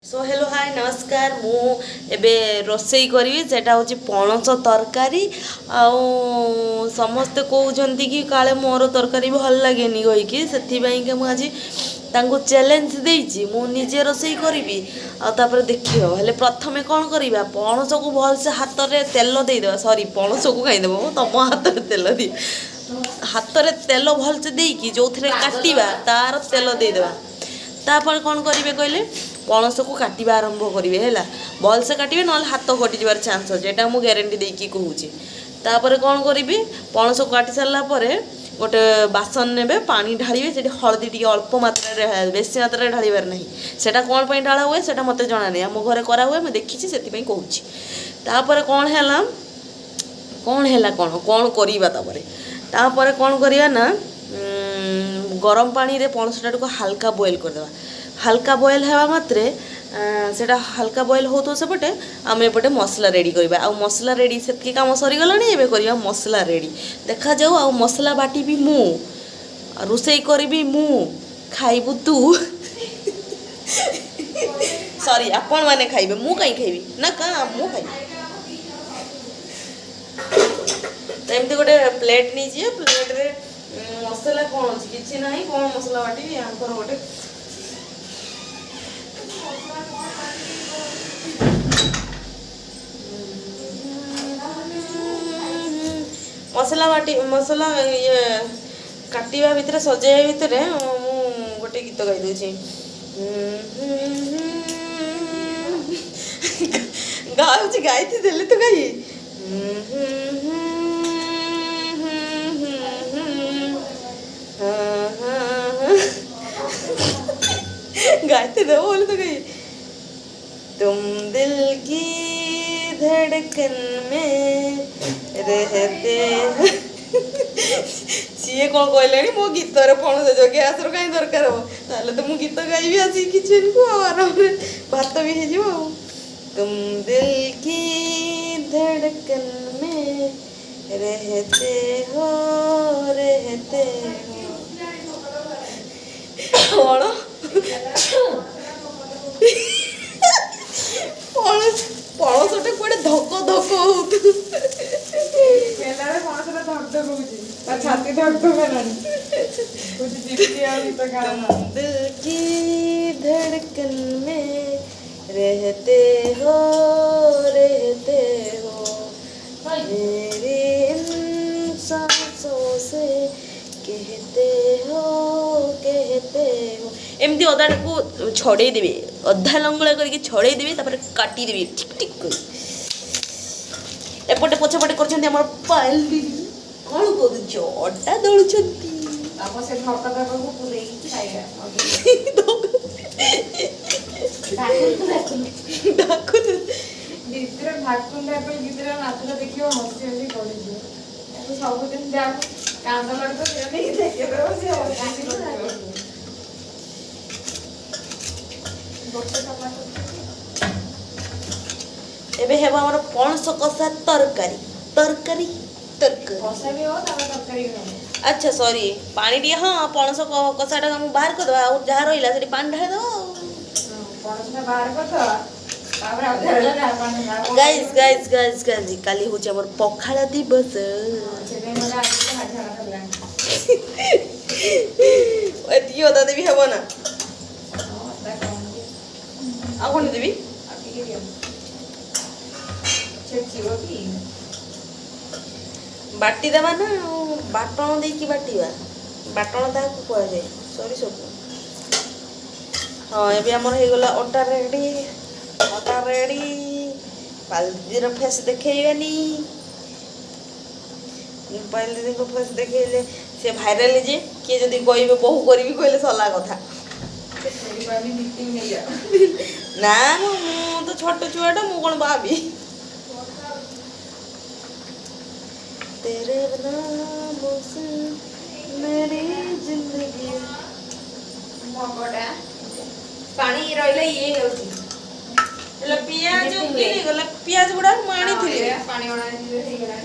so hello hi नमस्कार मु एबे रोसई करी सेटा हूँ पणस तरकारी आउ समस्ते कहते कि काले मोर तरकारी भल लगे कहीकि से मुझे चैलेंज देती मु निजे रोसई करी आपर देखिए हेले प्रथमे कौन करवा पणस को भलसे हाथ में तेल देदेवा सॉरी पणस को खाईदेव तुम हाथ में तेल दी हाथ में तेल भलसे देकी जो थे काटा तार तेल देदेवा तापर कौन करेंगे कहले पणस को काटा आरंभ करेंगे है भलसे काटे ना हाथ कटिजार चान्स अच्छे यहाँ मुझे ग्यारंटी देकी कहूँ तापर कौन करी पणस को काटी सारापर गोटे बासन ने पानी ढालिए से हलदी टी अल्प मात्रा बेसी मात्रा ढालिबार नहीं सेटा कौन पर ढाला हुए से मत जना नहीं आम घर करा हुए मुझे देखी से कहूँ तापर कौन है कौन कौन करवा कौन करवा ना गरम पानी रे पणसटा को हाल्का बॉयल करदेवा हाल्का बॉयल होगा मात्रे सेटा हाल्का बॉयल हो तो सेपटे आम एपटे मसला रेडी करवा आ मसला रेडी से काम सरीगला एबे करवा मसला रेडी देखा जाऊ आ मसला बाटी भी मु रोसई करी मु खाइबु तू सॉरी आपण माने खाइबे मु कहीं खाइबी ना का मु खाइबी तो एमती गोटे प्लेट नहीं प्लेट रे मसला कौन अच्छी किसी ना कौन मसला बाटी यहाँ गोटे मसला बाटी मसला ये काटिया भितर सजाइया भितर गोटे गीत गाई दूसरी गाँव गाई देली तो गाई गाते दो बोले तो गई तुम दिल की धड़कन में रहते सी कौन कहले मो गीत पणस जो गैस कहीं दरकार हो तो मु गीत गाइबी आसी किचन को आराम भात भी हो तुम दिल की धड़कन में रहते हो कौन पणसटा कुआडे धक धक छाती धक दिल की धड़कन में रहते हो मेरी इन सांसों से कहते हो एमती अदा को छड़े देवे अधा लंगड़ा करके छड़े देवे तापर काटी देवे टिक टिक कर एपटे पछपटे करछन्ती हमर पायल दीदी कोन करूछ अड्डा दळुछन्ती आप से धक्का धक्का को पूरे खाइगा डाकुन भितर ढाकुन ढाकुन भितर नाचला देखियो हसी हसी करियो तो सब दिन जाक कांदा लड़को से नहीं देखे तो से हसी करियो एबे हेबा हमर पणस कसा तरकारी तरकारी तरकारी कसा भी हो तब तरकारी हो अच्छा सॉरी पानी दिया हाँ पणस कसाटा हम बाहर कर दवा और जहाँ रहिला सेठी पानी ढाल दवा पणस में बाहर कर दवा तापर अधरला ना पानी गाइस काली होची हमर पखाला दिवस सेबे मला आज हाथ झाला करला एती होता देवी हेबो ना आ कोन देवी बाटी देवा ना बाटण देकी बाटिवा बाटण ताकू कह जाए सॉरी सब हाँ ये आमर हो गला अटा रेडी पायल दीदी फेस देखेबानी पायल दीदी को फेस देखेले से भाइराल जे किए जदि कहबे बहु करबी कहले सला कथा ना मु तो छोट छुआटा मु कौन भाभी तेरे बिना मेरी जिंदगी मगडा पानी रहिले ये होती पियाज की गला पियाज गुड़ा माणी थी पानी वाला हे गला